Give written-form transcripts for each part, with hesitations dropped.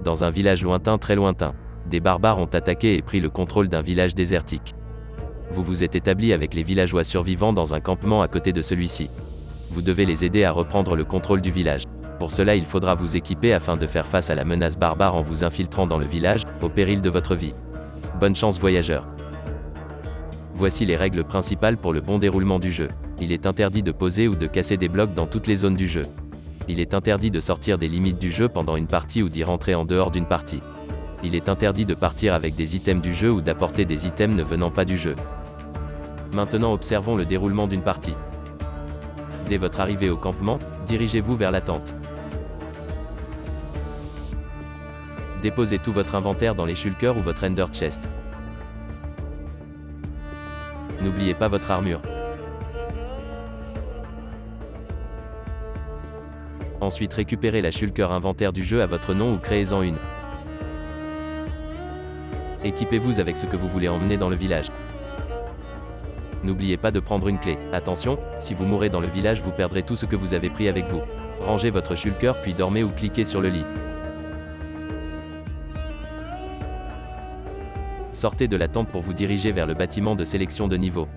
Dans un village lointain, très lointain, des barbares ont attaqué et pris le contrôle d'un village désertique. Vous vous êtes établi avec les villageois survivants dans un campement à côté de celui-ci. Vous devez les aider à reprendre le contrôle du village. Pour cela, il faudra vous équiper afin de faire face à la menace barbare en vous infiltrant dans le village, au péril de votre vie. Bonne chance voyageurs. Voici les règles principales pour le bon déroulement du jeu. Il est interdit de poser ou de casser des blocs dans toutes les zones du jeu. Il est interdit de sortir des limites du jeu pendant une partie ou d'y rentrer en dehors d'une partie. Il est interdit de partir avec des items du jeu ou d'apporter des items ne venant pas du jeu. Maintenant observons le déroulement d'une partie. Dès votre arrivée au campement, dirigez-vous vers la tente. Déposez tout votre inventaire dans les shulkers ou votre ender chest. N'oubliez pas votre armure. Ensuite récupérez la shulker inventaire du jeu à votre nom ou créez-en une. Équipez-vous avec ce que vous voulez emmener dans le village. N'oubliez pas de prendre une clé. Attention, si vous mourrez dans le village, vous perdrez tout ce que vous avez pris avec vous. Rangez votre shulker puis dormez ou cliquez sur le lit. Sortez de la tente pour vous diriger vers le bâtiment de sélection de niveau.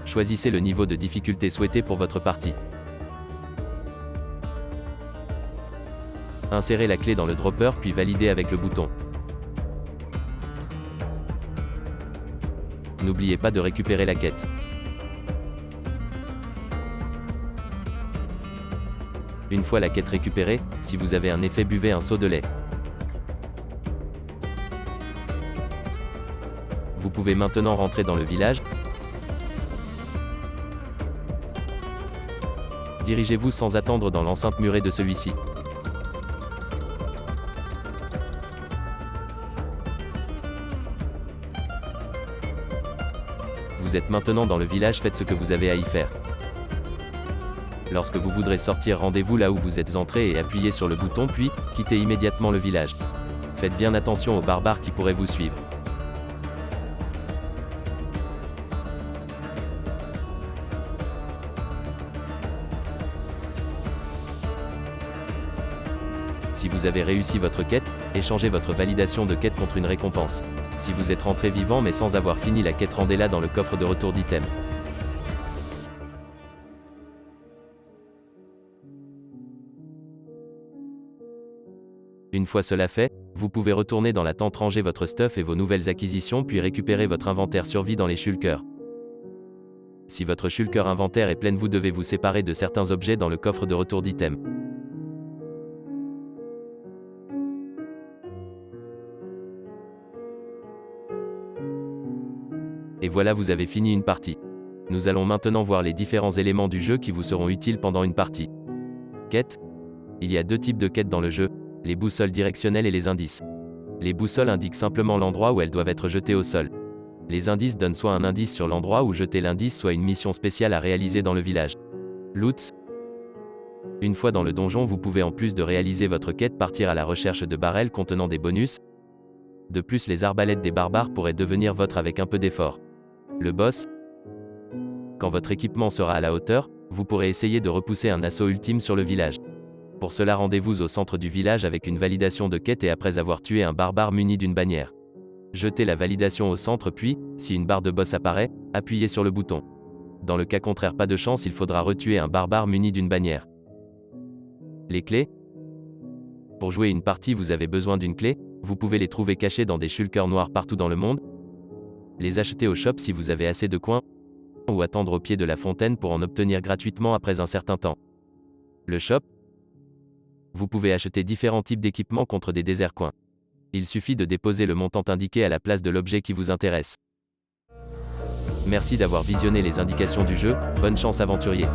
Choisissez le niveau de difficulté souhaité pour votre partie. Insérez la clé dans le dropper puis validez avec le bouton. N'oubliez pas de récupérer la quête. Une fois la quête récupérée, si vous avez un effet, buvez un seau de lait. Vous pouvez maintenant rentrer dans le village. Dirigez-vous sans attendre dans l'enceinte murée de celui-ci. Vous êtes maintenant dans le village, faites ce que vous avez à y faire. Lorsque vous voudrez sortir, rendez-vous là où vous êtes entré et appuyez sur le bouton puis, quittez immédiatement le village. Faites bien attention aux barbares qui pourraient vous suivre. Si vous avez réussi votre quête, échangez votre validation de quête contre une récompense. Si vous êtes rentré vivant mais sans avoir fini la quête, rendez-la dans le coffre de retour d'items. Une fois cela fait, vous pouvez retourner dans la tente, ranger votre stuff et vos nouvelles acquisitions puis récupérer votre inventaire survie dans les shulkers. Si votre shulker inventaire est pleine, vous devez vous séparer de certains objets dans le coffre de retour d'items. Et voilà, vous avez fini une partie. Nous allons maintenant voir les différents éléments du jeu qui vous seront utiles pendant une partie. Quête. Il y a deux types de quêtes dans le jeu, les boussoles directionnelles et les indices. Les boussoles indiquent simplement l'endroit où elles doivent être jetées au sol. Les indices donnent soit un indice sur l'endroit où jeter l'indice, soit une mission spéciale à réaliser dans le village. Loots. Une fois dans le donjon, vous pouvez en plus de réaliser votre quête partir à la recherche de barrels contenant des bonus. De plus, les arbalètes des barbares pourraient devenir vôtres avec un peu d'effort. Le boss. Quand votre équipement sera à la hauteur, vous pourrez essayer de repousser un assaut ultime sur le village. Pour cela, rendez-vous au centre du village avec une validation de quête et après avoir tué un barbare muni d'une bannière. Jetez la validation au centre puis, si une barre de boss apparaît, appuyez sur le bouton. Dans le cas contraire, pas de chance, il faudra retuer un barbare muni d'une bannière. Les clés. Pour jouer une partie, vous avez besoin d'une clé, vous pouvez les trouver cachées dans des shulkers noirs partout dans le monde. Les acheter au shop si vous avez assez de coins, ou attendre au pied de la fontaine pour en obtenir gratuitement après un certain temps. Le shop. Vous pouvez acheter différents types d'équipements contre des déserts coins. Il suffit de déposer le montant indiqué à la place de l'objet qui vous intéresse. Merci d'avoir visionné les indications du jeu, bonne chance aventurier.